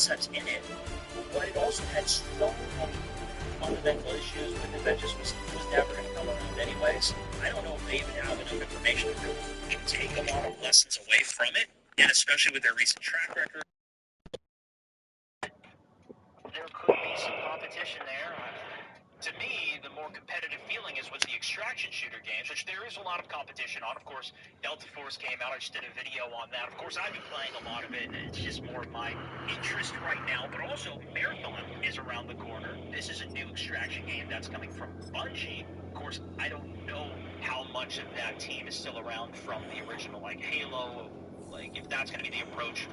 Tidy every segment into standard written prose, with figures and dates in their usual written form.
concepts in it, but it also had so many fundamental issues with it that just was never going to come around anyways. I don't know if they even have enough information to really take a lot of lessons away from it, and especially with their recent track record. There could be some competition there. To me, the more competitive feeling is with the extraction shooter games, which there is a lot of competition on. Of course, Delta Force came out. I just did a video on that. Of course, I've been playing a lot of it, and it's just more of my interest right now. But also, Marathon is around the corner. This is a new extraction game that's coming from Bungie. Of course, I don't know how much of that team is still around from the original, like Halo. Like, if that's going to be the approach,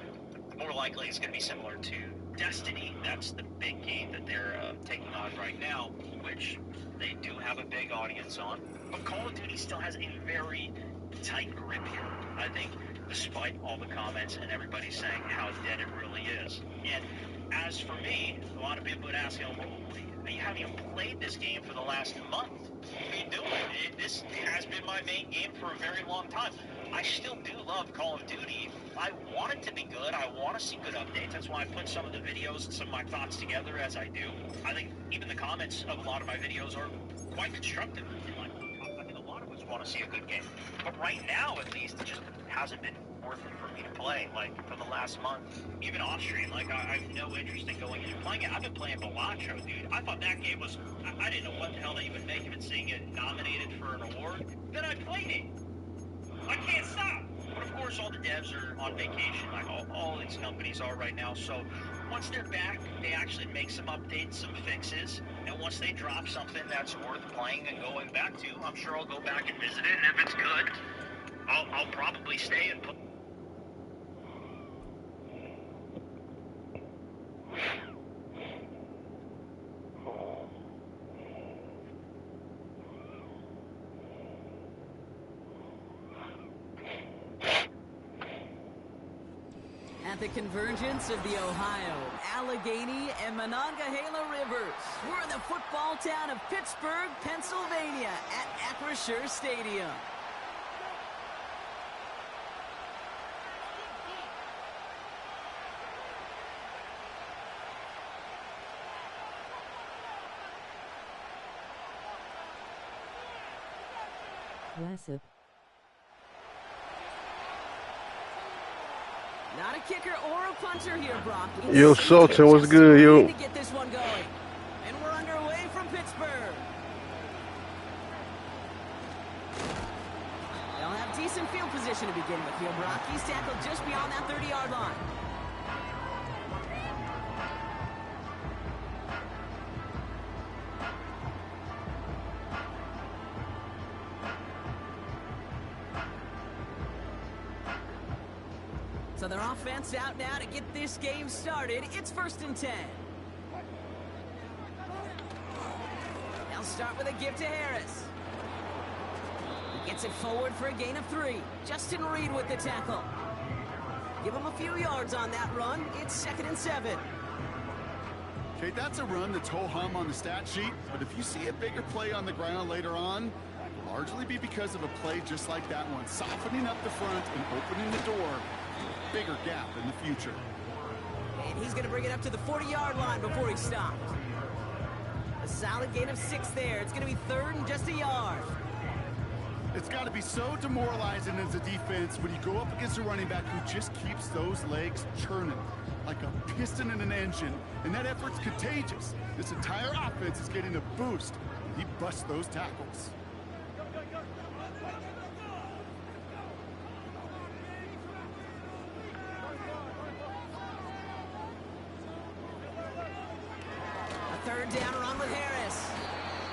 more likely it's going to be similar to Destiny. That's the big game that they're taking on right now, which they do have a big audience on. But Call of Duty still has a very tight grip here. I think, despite all the comments and everybody saying how dead it really is. And as for me, a lot of people would ask, well, you haven't even played this game for the last month. What are you doing? This has been my main game for a very long time. I still do love Call of Duty. I want it to be good. I want to see good updates. That's why I put some of the videos and some of my thoughts together as I do. I think even the comments of a lot of my videos are quite constructive. I think a lot of us want to see a good game. But right now, at least, it just hasn't been worth it for me to play. Like, for the last month, even off stream, like, I have no interest in going in and playing it. I've been playing Balacho, dude. I thought that game was, I didn't know what the hell they would make of it, seeing it nominated for an award. Then I played it. I can't stop. But of course, all the devs are on vacation, like all these companies are right now. So once they're back, they actually make some updates, some fixes. And once they drop something that's worth playing and going back to, I'm sure I'll go back and visit it. And if it's good, I'll probably stay and play. At the convergence of the Ohio, Allegheny, and Monongahela Rivers, we're in the football town of Pittsburgh, Pennsylvania, at Acrisure Stadium. Blessed. Not a kicker or a puncher here, Brock. Yo, Sultan, what's good, yo? To get this one going. And we're underway from Pittsburgh. They'll have decent field position to begin with here, Brock. He's tackled just beyond that 30-yard line. So their offense out now to get this game started. It's 1st and 10. They'll start with a give to Harris. He gets it forward for a gain of 3. Justin Reed with the tackle. Give him a few yards on that run. It's 2nd and 7. Okay, that's a run that's ho-hum on the stat sheet, but if you see a bigger play on the ground later on, it'll largely be because of a play just like that one, softening up the front and opening the door. Bigger gap in the future. And he's going to bring it up to the 40-yard line before he stopped. A solid gain of 6 there. It's going to be 3rd and just a yard. It's got to be so demoralizing as a defense when you go up against a running back who just keeps those legs churning like a piston in an engine, and that effort's contagious. This entire offense is getting a boost. He busts those tackles. Third down run with Harris.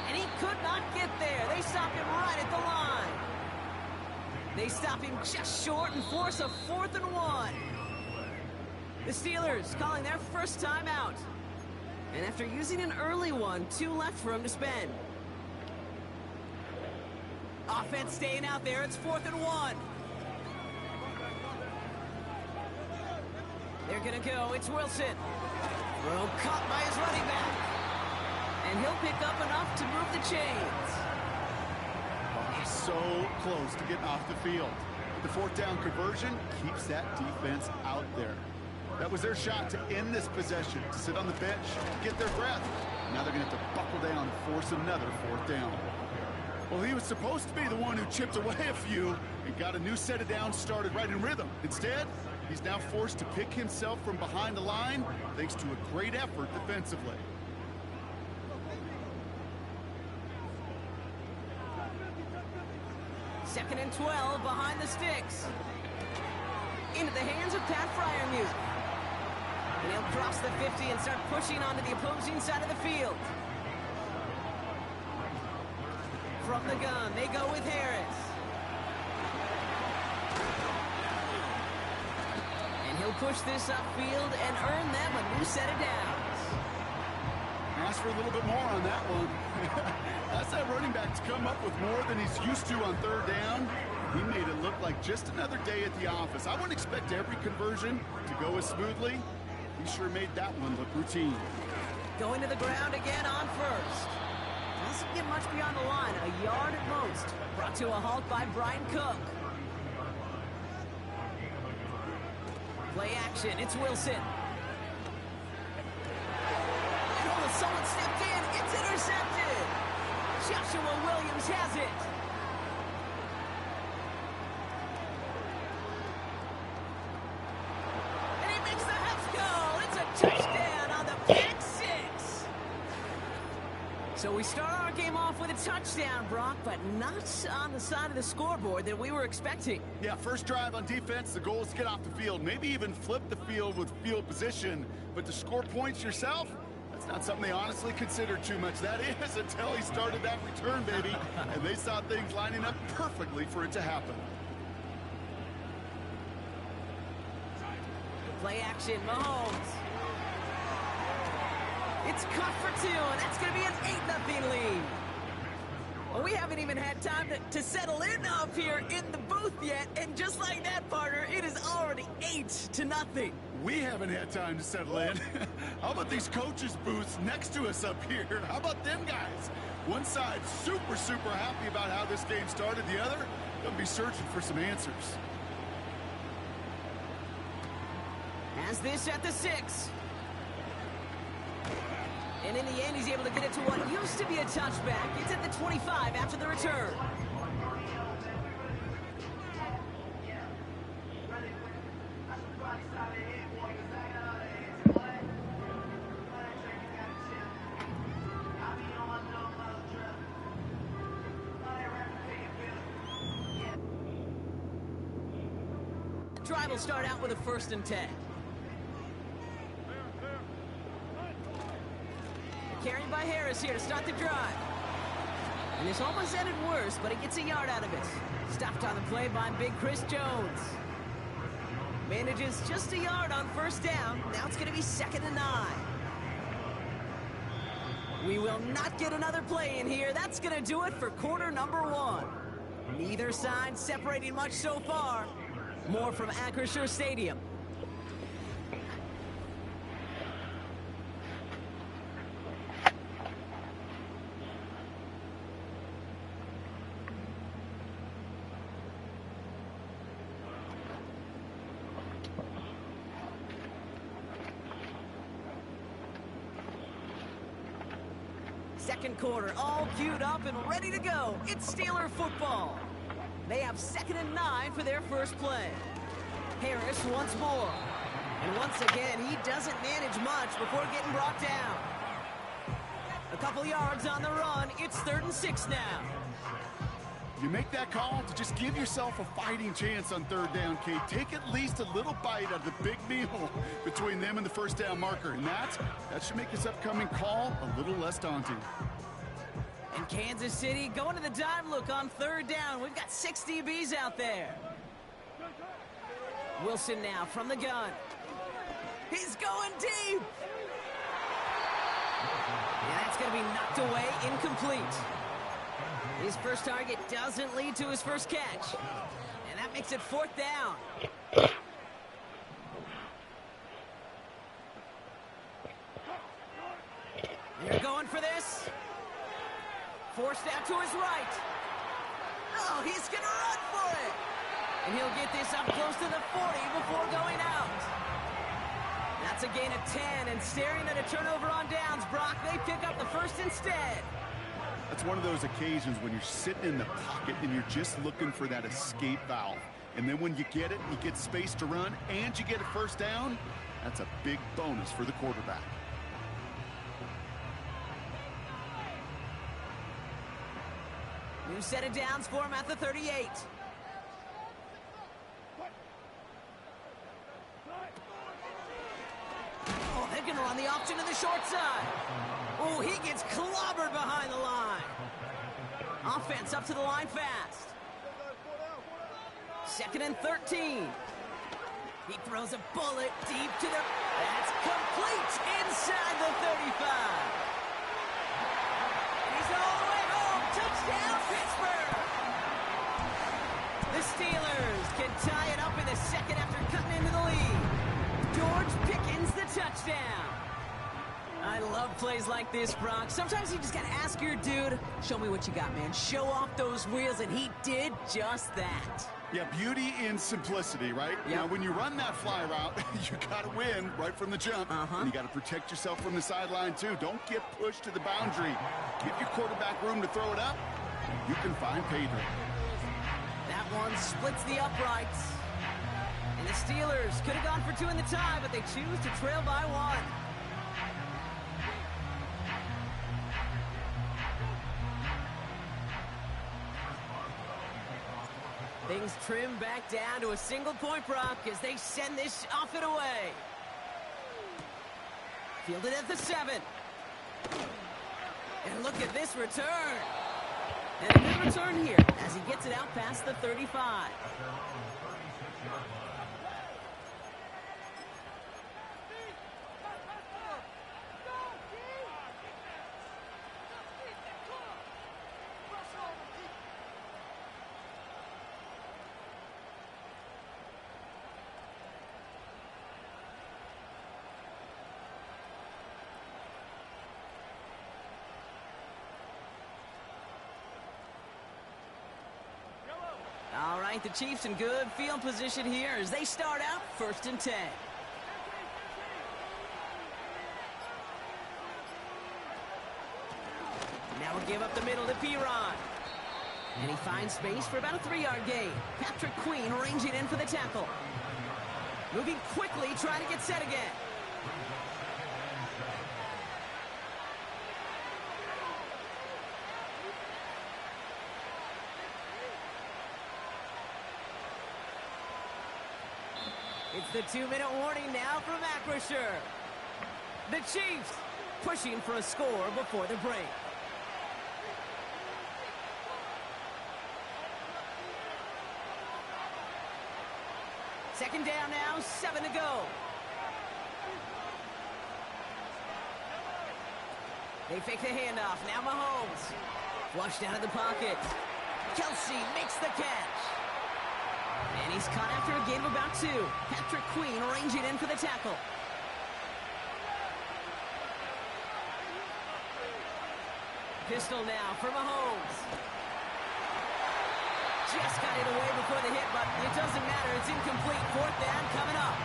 And he could not get there. They stop him right at the line. They stop him just short and force a 4th and 1. The Steelers calling their first time out. And after using an early one, 2 left for him to spend. Offense staying out there. It's 4th and 1. They're going to go. It's Wilson. Throw caught by his running back. And he'll pick up enough to move the chains. So close to getting off the field. The 4th down conversion keeps that defense out there. That was their shot to end this possession, to sit on the bench, get their breath. Now they're going to have to buckle down and force another 4th down. Well, he was supposed to be the one who chipped away a few and got a new set of downs started right in rhythm. Instead, he's now forced to pick himself from behind the line thanks to a great effort defensively. Second and 12 behind the sticks. Into the hands of Pat Fryermuth. And he'll cross the 50 and start pushing onto the opposing side of the field. From the gun, they go with Harris. And he'll push this upfield and earn them a new set of downs. Ask for a little bit more on that one. That's that running back to come up with more than he's used to on 3rd down. He made it look like just another day at the office. I wouldn't expect every conversion to go as smoothly. He sure made that one look routine. Going to the ground again on 1st. Doesn't get much beyond the line, a yard at most. Brought to a halt by Brian Cook. Play action, it's Wilson. And oh, someone stepped in, it's intercepted. Joshua Williams has it. And he makes the Huffs goal. It's a touchdown on the pick 6. So we start our game off with a touchdown, Brock, but not on the side of the scoreboard that we were expecting. Yeah, first drive on defense, the goal is to get off the field, maybe even flip the field with field position. But to score points yourself, that's not something they honestly considered too much. That is until he started that return, baby. And they saw things lining up perfectly for it to happen. Play action, Mahomes. It's cut for 2, and that's going to be an 8-0 lead. Well, we haven't even had time to settle in up here in the booth yet, and just like that, partner, it is already 8-0. We haven't had time to settle in. How about these coaches' booths next to us up here? How about them guys? One side super, super happy about how this game started. The other, they'll be searching for some answers. Has this at the 6. And in the end, he's able to get it to what used to be a touchback. It's at the 25 after the return. The drive will start out with a 1st and 10. Carried by Harris here to start the drive. And this almost ended worse, but he gets a yard out of it. Stopped on the play by Big Chris Jones. Manages just a yard on 1st down. Now it's going to be 2nd and 9. We will not get another play in here. That's going to do it for quarter number 1. Neither side separating much so far. More from Acrisure Stadium. Second quarter, all queued up and ready to go. It's Steeler football. They have 2nd and 9 for their first play. Harris once more. And once again, he doesn't manage much before getting brought down. A couple yards on the run. It's 3rd and 6 now. You make that call to just give yourself a fighting chance on 3rd down, Kate. Take at least a little bite out of the big meal between them and the 1st down marker. And that should make this upcoming call a little less daunting. And Kansas City going to the dime look on 3rd down. We've got 6 DBs out there. Wilson now from the gun. He's going deep. Yeah, that's going to be knocked away, incomplete. His first target doesn't lead to his first catch. And that makes it 4th down. They're going for this. Forced out to his right. Oh, he's going to run for it. And he'll get this up close to the 40 before going out. That's a gain of 10, and staring at a turnover on downs, Brock, they pick up the first instead. That's one of those occasions when you're sitting in the pocket and you're just looking for that escape valve. And then when you get it, you get space to run, and you get a first down, that's a big bonus for the quarterback. New set of downs for him at the 38. Oh, they're going to run the option to the short side. Oh, he gets clobbered behind the line. Offense up to the line fast. 2nd and 13. He throws a bullet deep to the... That's complete inside the 35. And he's all the way home. Touchdown, Pittsburgh. The Steelers can tie it up in the second after cutting into the lead. George Pickens the touchdown. I love plays like this, Brock. Sometimes you just got to ask your dude, show me what you got, man. Show off those wheels, and he did just that. Yeah, beauty in simplicity, right? Yep. Now, when you run that fly route, you got to win right from the jump. And you got to protect yourself from the sideline, too. Don't get pushed to the boundary. Give your quarterback room to throw it up. You can find pay dirt. That one splits the uprights. And the Steelers could have gone for 2 in the tie, but they choose to trail by 1. Things trim back down to a single-point, Brock, as they send this off and away. Fielded at the 7. And look at this return. And a good return here as he gets it out past the 35. All right, the Chiefs in good field position here as they start out 1st and 10. Now we'll give up the middle to Piron. And he finds space for about a 3-yard gain. Patrick Queen ranging in for the tackle. Moving quickly, trying to get set again. It's the 2-minute warning now from Acrisure. The Chiefs pushing for a score before the break. Second down now, 7 to go. They fake the handoff. Now Mahomes. Flushed out of the pocket. Kelsey makes the catch. And he's caught after a gain of about 2. Patrick Queen ranging in for the tackle. Pistol now for Mahomes. Just got it away before the hit, but it doesn't matter. It's incomplete. 4th down coming up.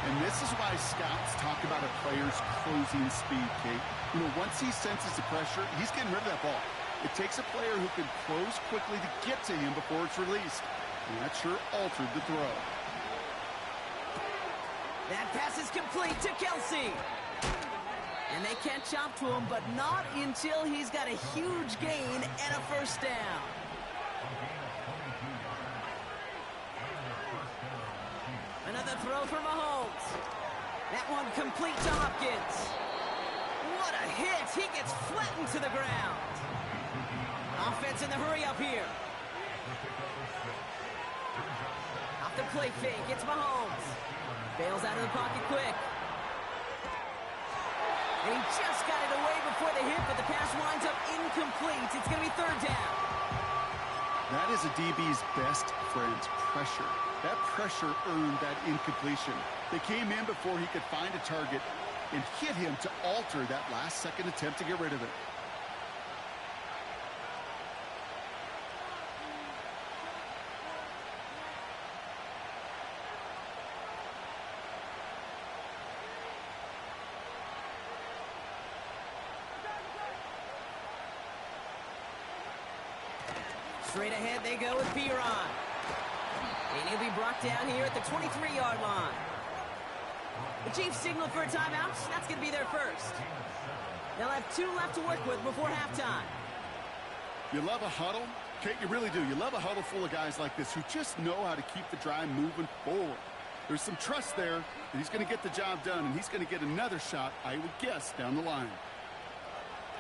And this is why scouts talk about a player's closing speed, Kate. You know, once he senses the pressure, he's getting rid of that ball. It takes a player who can close quickly to get to him before it's released. And that sure altered the throw. That pass is complete to Kelsey. And they catch up to him, but not until he's got a huge gain and a 1st down. Another throw for Mahomes. That one complete to Hopkins. What a hit. He gets flattened to the ground. Offense in the hurry up here. Off the play fake. It's Mahomes. Bails out of the pocket quick. And he just got it away before the hit, but the pass winds up incomplete. It's going to be 3rd down. That is a DB's best friend, pressure. That pressure earned that incompletion. They came in before he could find a target and hit him to alter that last-second attempt to get rid of it. Straight ahead they go with Piron. And he'll be brought down here at the 23-yard line. The Chiefs signal for a timeout. That's going to be their first. They'll have 2 left to work with before halftime. You love a huddle? Kate, you really do. You love a huddle full of guys like this who just know how to keep the drive moving forward. There's some trust there that he's going to get the job done, and he's going to get another shot, I would guess, down the line.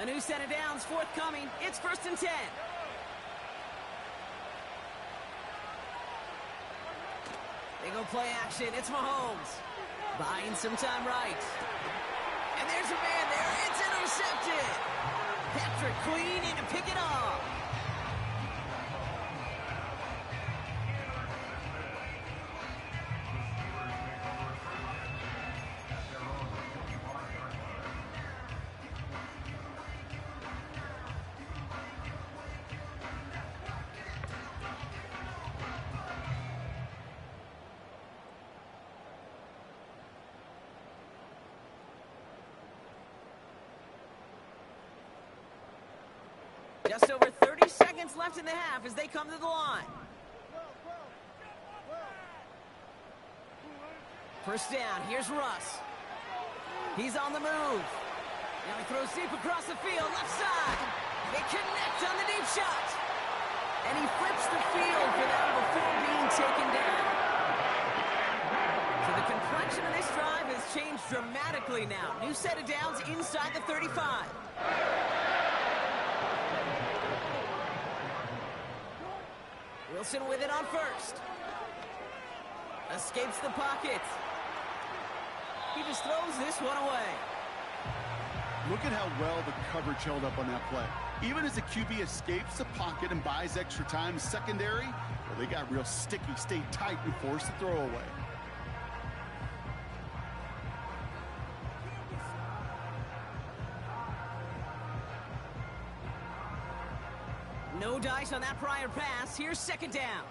A new set of downs forthcoming. It's 1st and 10. They go play action. It's Mahomes. Buying some time right. And there's a man there. It's intercepted. Patrick Queen in to pick it off. Just over 30 seconds left in the half as they come to the line. First down, here's Russ. He's on the move. Now he throws deep across the field, left side. They connect on the deep shot. And he flips the field for that before being taken down. So the complexion of this drive has changed dramatically now. New set of downs inside the 35. Wilson with it on first. Escapes the pocket. He just throws this one away. Look at how well the coverage held up on that play. Even as the QB escapes the pocket and buys extra time, secondary, well, they got real sticky, stayed tight, and forced the throw away. No dice on that prior pass. Here's 2nd down.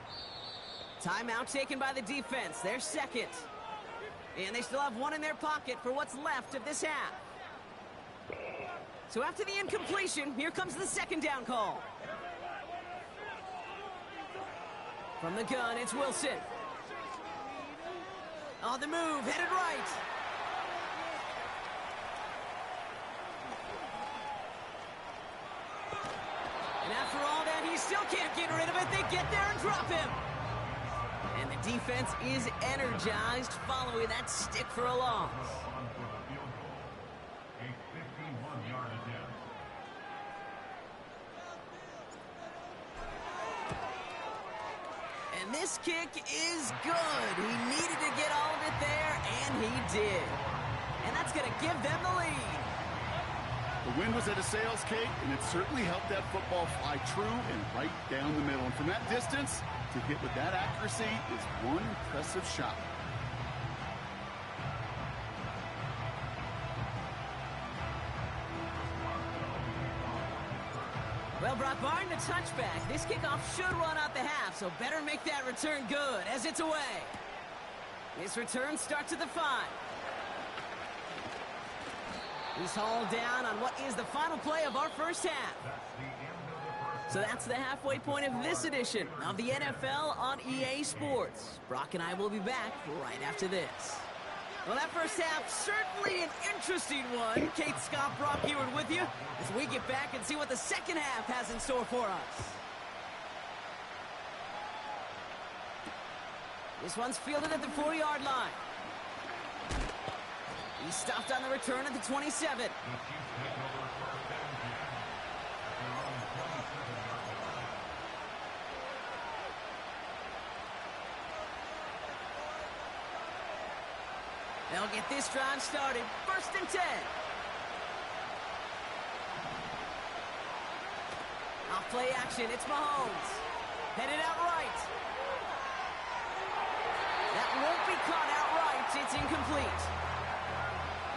Timeout taken by the defense. They're 2nd. And they still have 1 in their pocket for what's left of this half. So after the incompletion, here comes the 2nd down call. From the gun, it's Wilson. On the move, headed right. And after all that, he still can't get rid of it. They get there and drop him. And the defense is energized following that stick for a loss. And this kick is good. He needed to get all of it there, and he did. And that's going to give them the lead. The wind was at a sail's, Kate, and it certainly helped that football fly true and right down the middle. And from that distance, to hit with that accuracy is one impressive shot. Well, Brock, barring the touchback, this kickoff should run out the half, so better make that return good as it's away. This return starts at the 5. He's hauled down on what is the final play of our first half. So that's the halfway point of this edition of the NFL on EA Sports. Brock and I will be back right after this. Well, that first half, certainly an interesting one. Kate, Scott, Brock Eward with you as we get back and see what the second half has in store for us. This one's fielded at the 4-yard line. He stopped on the return at the 27. They'll get this drive started. 1st and 10. Off play action. It's Mahomes. Headed out right. That won't be caught outright. It's incomplete.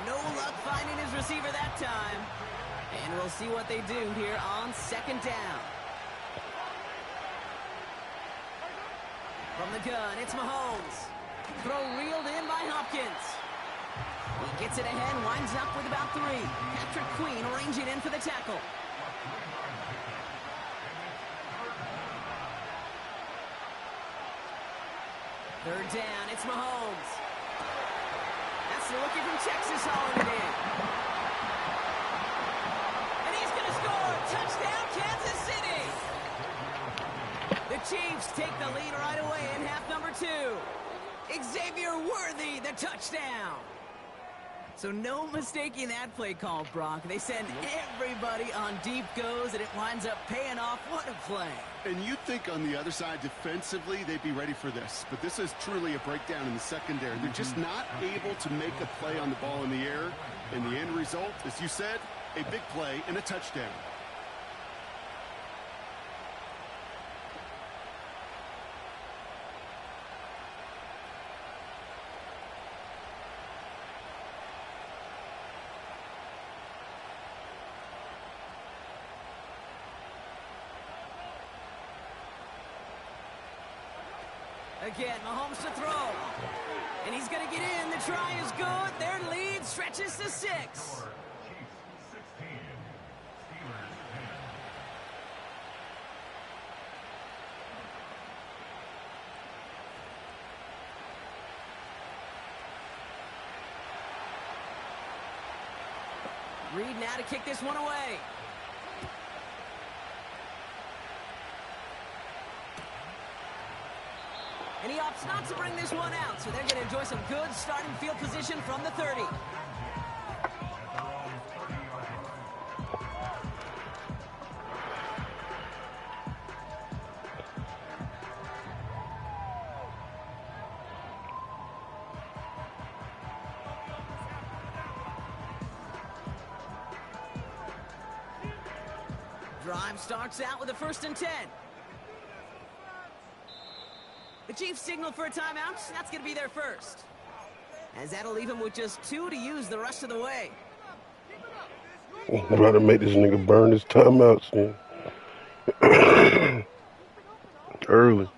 No luck finding his receiver that time. And we'll see what they do here on 2nd down. From the gun, it's Mahomes. Throw reeled in by Hopkins. He gets it ahead, winds up with about 3. Patrick Queen arranging in for the tackle. Third down, it's Mahomes. That's the rookie from Texas hauling it in. And he's going to score. Touchdown, Kansas City. The Chiefs take the lead right away in half number 2. Xavier Worthy, the touchdown. So no mistaking that play call, Brock. They send everybody on deep goes, and it winds up paying off. What a play. And you'd think on the other side defensively they'd be ready for this. But this is truly a breakdown in the secondary. They're just not able to make a play on the ball in the air. And the end result, as you said, a big play and a touchdown. Again, Mahomes to throw. And he's going to get in. The try is good. Their lead stretches to 6. Reed now to kick this one away. And he opts not to bring this one out, so they're going to enjoy some good starting field position from the 30. Drive starts out with a 1st and 10. The Chiefs signal for a timeout. That's going to be their first. As that'll leave him with just 2 to use the rest of the way. I'm about to make this nigga burn his timeouts, man. Early.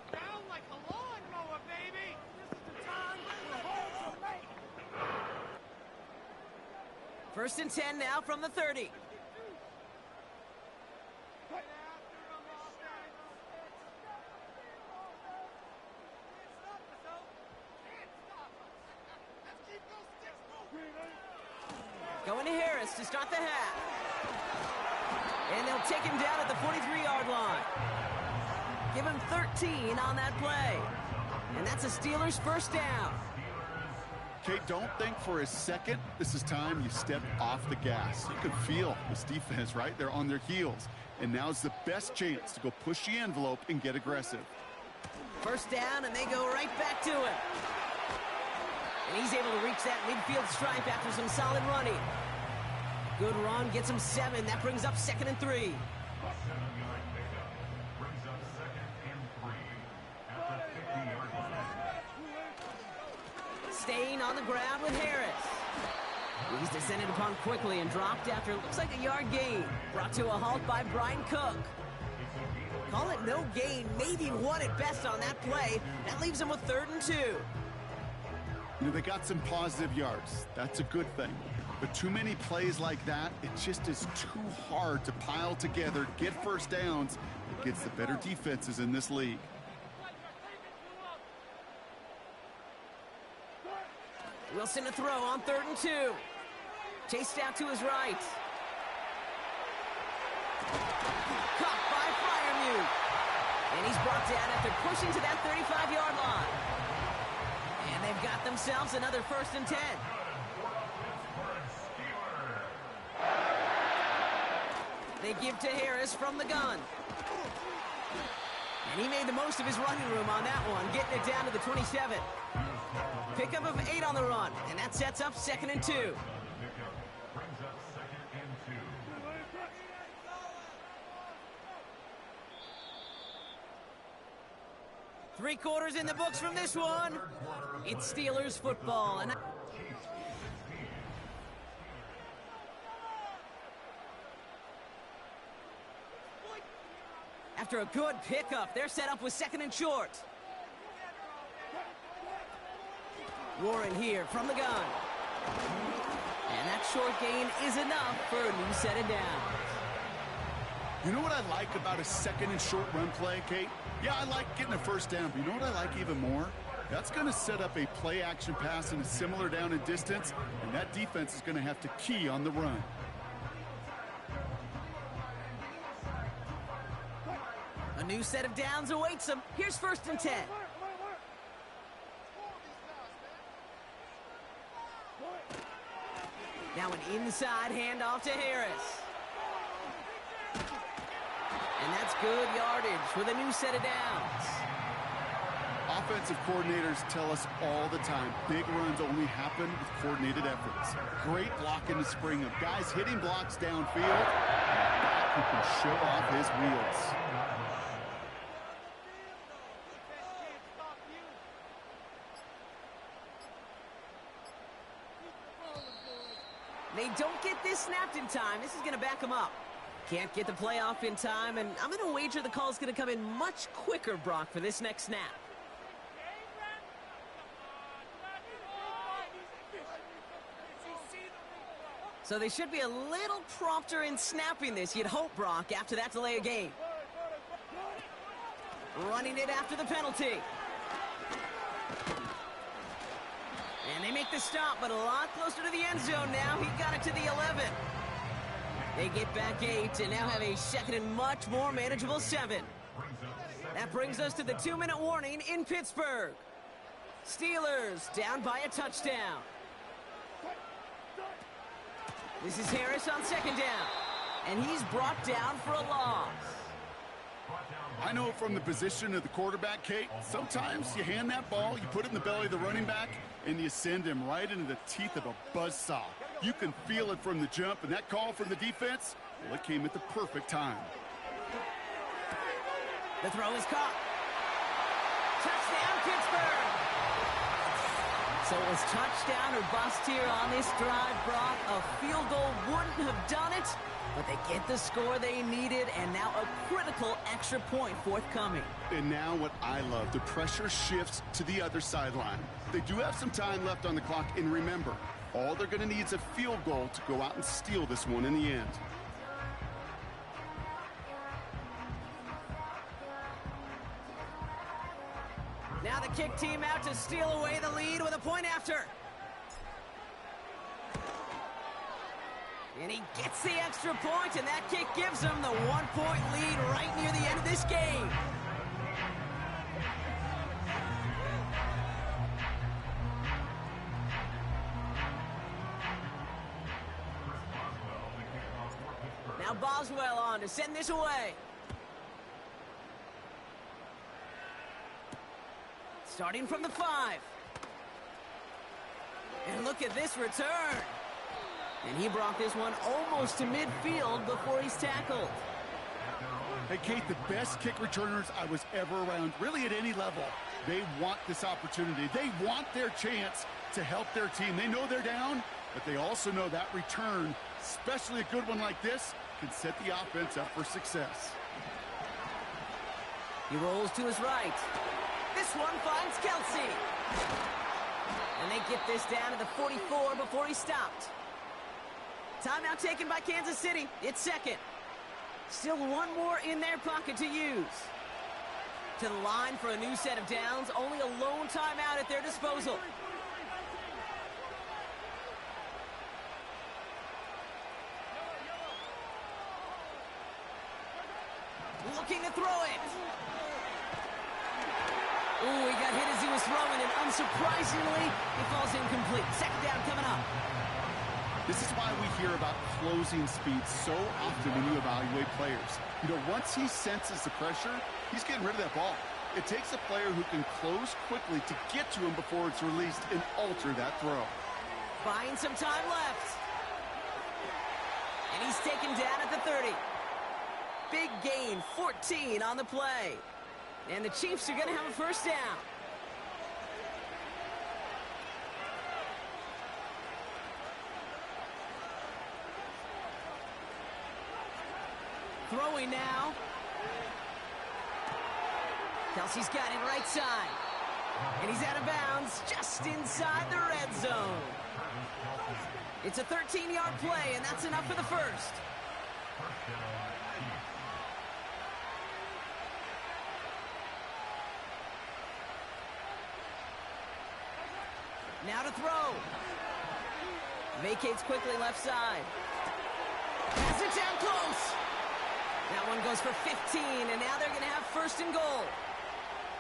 1st and 10 now from the 30. Going to Harris to start the half. And they'll take him down at the 43-yard line. Give him 13 on that play. And that's a Steelers first down. Kate, don't think for a second this is time you step off the gas. You can feel this defense, right? They're on their heels. And now's the best chance to go push the envelope and get aggressive. First down, and they go right back to him. And he's able to reach that midfield stripe after some solid running. Good run, gets him 7. That brings up 2nd and 3. Staying on the ground with Harris. He's descended upon quickly and dropped after looks like a yard gain. Brought to a halt by Brian Cook. Call it no gain, maybe 1 at best on that play. That leaves him with 3rd and 2. You know, they got some positive yards. That's a good thing. But too many plays like that, it just is too hard to pile together, get first downs against the better defenses in this league. Wilson to throw on 3rd and 2. Chased out to his right. Caught by Freiermuth. And he's brought down after pushing to that 35-yard line. And they've got themselves another 1st and 10. They give to Harris from the gun. And he made the most of his running room on that one, getting it down to the 27. Pickup of 8 on the run, and that sets up 2nd and 2. Three quarters in the books from this one. It's Steelers football. And after a good pickup, they're set up with 2nd and short. Warren here from the gun. And that short gain is enough for a new set of downs. You know what I like about a 2nd and short run play, Kate? Yeah, I like getting a first down, but you know what I like even more? That's going to set up a play-action pass in a similar down and distance, and that defense is going to have to key on the run. A new set of downs awaits them. Here's 1st and 10. Now an inside handoff to Harris. And that's good yardage with a new set of downs. Offensive coordinators tell us all the time, big runs only happen with coordinated efforts. Great block in the spring of guys hitting blocks downfield, and a back who can show off his wheels. They don't get this snapped in time. This is going to back them up. Can't get the play off in time, and I'm going to wager the call is going to come in much quicker, Brock, for this next snap. So they should be a little prompter in snapping this, you'd hope, Brock, after that delay of game. Running it after the penalty. And they make the stop, but a lot closer to the end zone now. He got it to the 11. They get back 8 and now have a 2nd and much more manageable 7. That brings us to the 2-minute warning in Pittsburgh. Steelers down by a touchdown. This is Harris on 2nd down. And he's brought down for a loss. I know from the position of the quarterback, Kate, sometimes you hand that ball, you put it in the belly of the running back, and you send him right into the teeth of a buzzsaw. You can feel it from the jump, and that call from the defense, well, it came at the perfect time. The throw is caught. Touchdown, Pittsburgh! So it was touchdown or bust here on this drive, Brock. A field goal wouldn't have done it, but they get the score they needed, and now a critical extra point forthcoming. And now what I love, the pressure shifts to the other sideline. They do have some time left on the clock, and remember, all they're going to need is a field goal to go out and steal this one in the end. Now the kick team out to steal away the lead with a point after. And he gets the extra point, and that kick gives him the 1-point lead right near the end of this game. Now Boswell on to send this away. Starting from the 5. And look at this return. And he brought this one almost to midfield before he's tackled. Hey, Kate, the best kick returners I was ever around, really at any level, they want this opportunity. They want their chance to help their team. They know they're down, but they also know that return, especially a good one like this, can set the offense up for success. He rolls to his right. This one finds Kelsey. And they get this down to the 44 before he stopped. Timeout taken by Kansas City. It's 2nd. Still one more in their pocket to use. To the line for a new set of downs. Only a lone timeout at their disposal. Looking to throw it. Ooh, he got hit as he was throwing, and unsurprisingly, he falls incomplete. 2nd down coming up. This is why we hear about closing speed so often when you evaluate players. You know, once he senses the pressure, he's getting rid of that ball. It takes a player who can close quickly to get to him before it's released and alter that throw. Buying some time left. And he's taken down at the 30. Big gain, 14 on the play. And the Chiefs are going to have a 1st down. Throwing now. Kelsey's got it right side. And he's out of bounds just inside the red zone. It's a 13-yard play, and that's enough for the 1st. Now to throw. Vacates quickly left side. Pass it down close. That one goes for 15, and now they're going to have first and goal.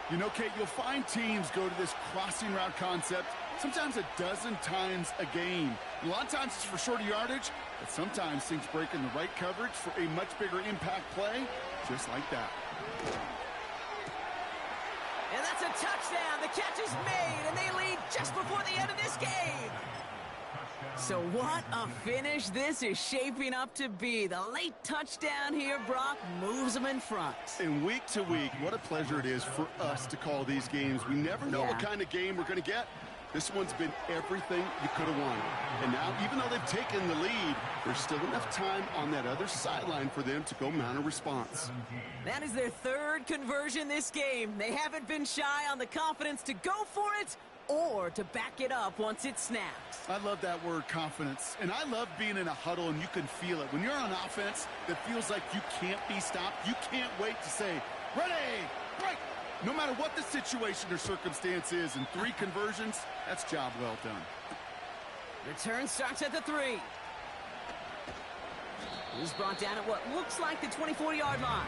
You know, Kate, you'll find teams go to this crossing route concept sometimes a dozen times a game. A lot of times it's for shorter yardage, but sometimes things break in the right coverage for a much bigger impact play, just like that. And that's a touchdown. The catch is made, and they lead just before the end of this game. So what a finish this is shaping up to be. The late touchdown here, Brock, moves them in front. And week to week, what a pleasure it is for us to call these games. We never know what kind of game we're going to get. This one's been everything you could have wanted. And now, even though they've taken the lead, there's still enough time on that other sideline for them to go mount a response. That is their third conversion this game. They haven't been shy on the confidence to go for it or to back it up once it snaps. I love that word, confidence. And I love being in a huddle and you can feel it. When you're on offense, it feels like you can't be stopped. You can't wait to say, ready, break. No matter what the situation or circumstance is, in 3 conversions, that's job well done. Return starts at the 3. He's brought down at what looks like the 24-yard line.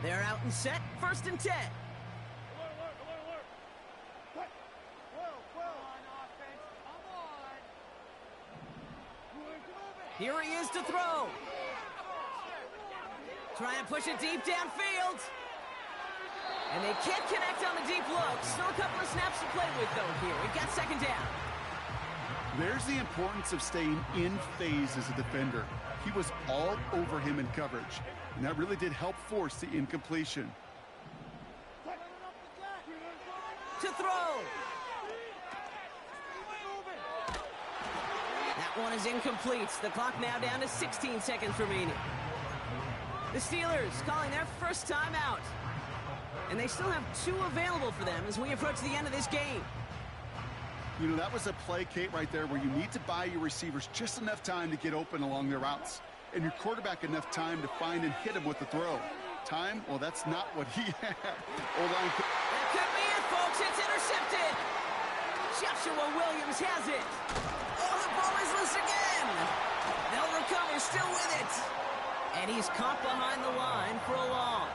They're out and set, 1st and 10. Here he is to throw. Trying to push it deep downfield. And they can't connect on the deep look. Still a couple of snaps to play with, though, here. We've got 2nd down. There's the importance of staying in phase as a defender. He was all over him in coverage, and that really did help force the incompletion. To throw. That one is incomplete. The clock now down to 16 seconds remaining. The Steelers calling their first timeout. And they still have 2 available for them as we approach the end of this game. You know, that was a play, Kate, right there where you need to buy your receivers just enough time to get open along their routes. And your quarterback enough time to find and hit him with the throw. Time? Well, that's not what he had. O-line. That could be it, folks. It's intercepted. Joshua Williams has it. Oh, the ball is loose again. They'll recover, still with it. And he's caught behind the line for a loss.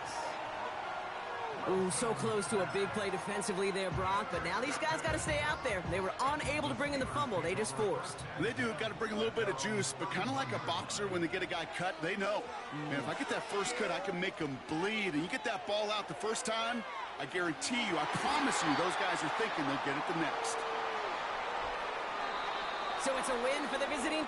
Ooh, so close to a big play defensively there, Brock. But now these guys got to stay out there. They were unable to bring in the fumble they just forced. They do. Got to bring a little bit of juice. But kind of like a boxer when they get a guy cut, they know. Man, if I get that first cut, I can make them bleed. And you get that ball out the first time, I guarantee you, I promise you, those guys are thinking they'll get it the next. So it's a win for the visiting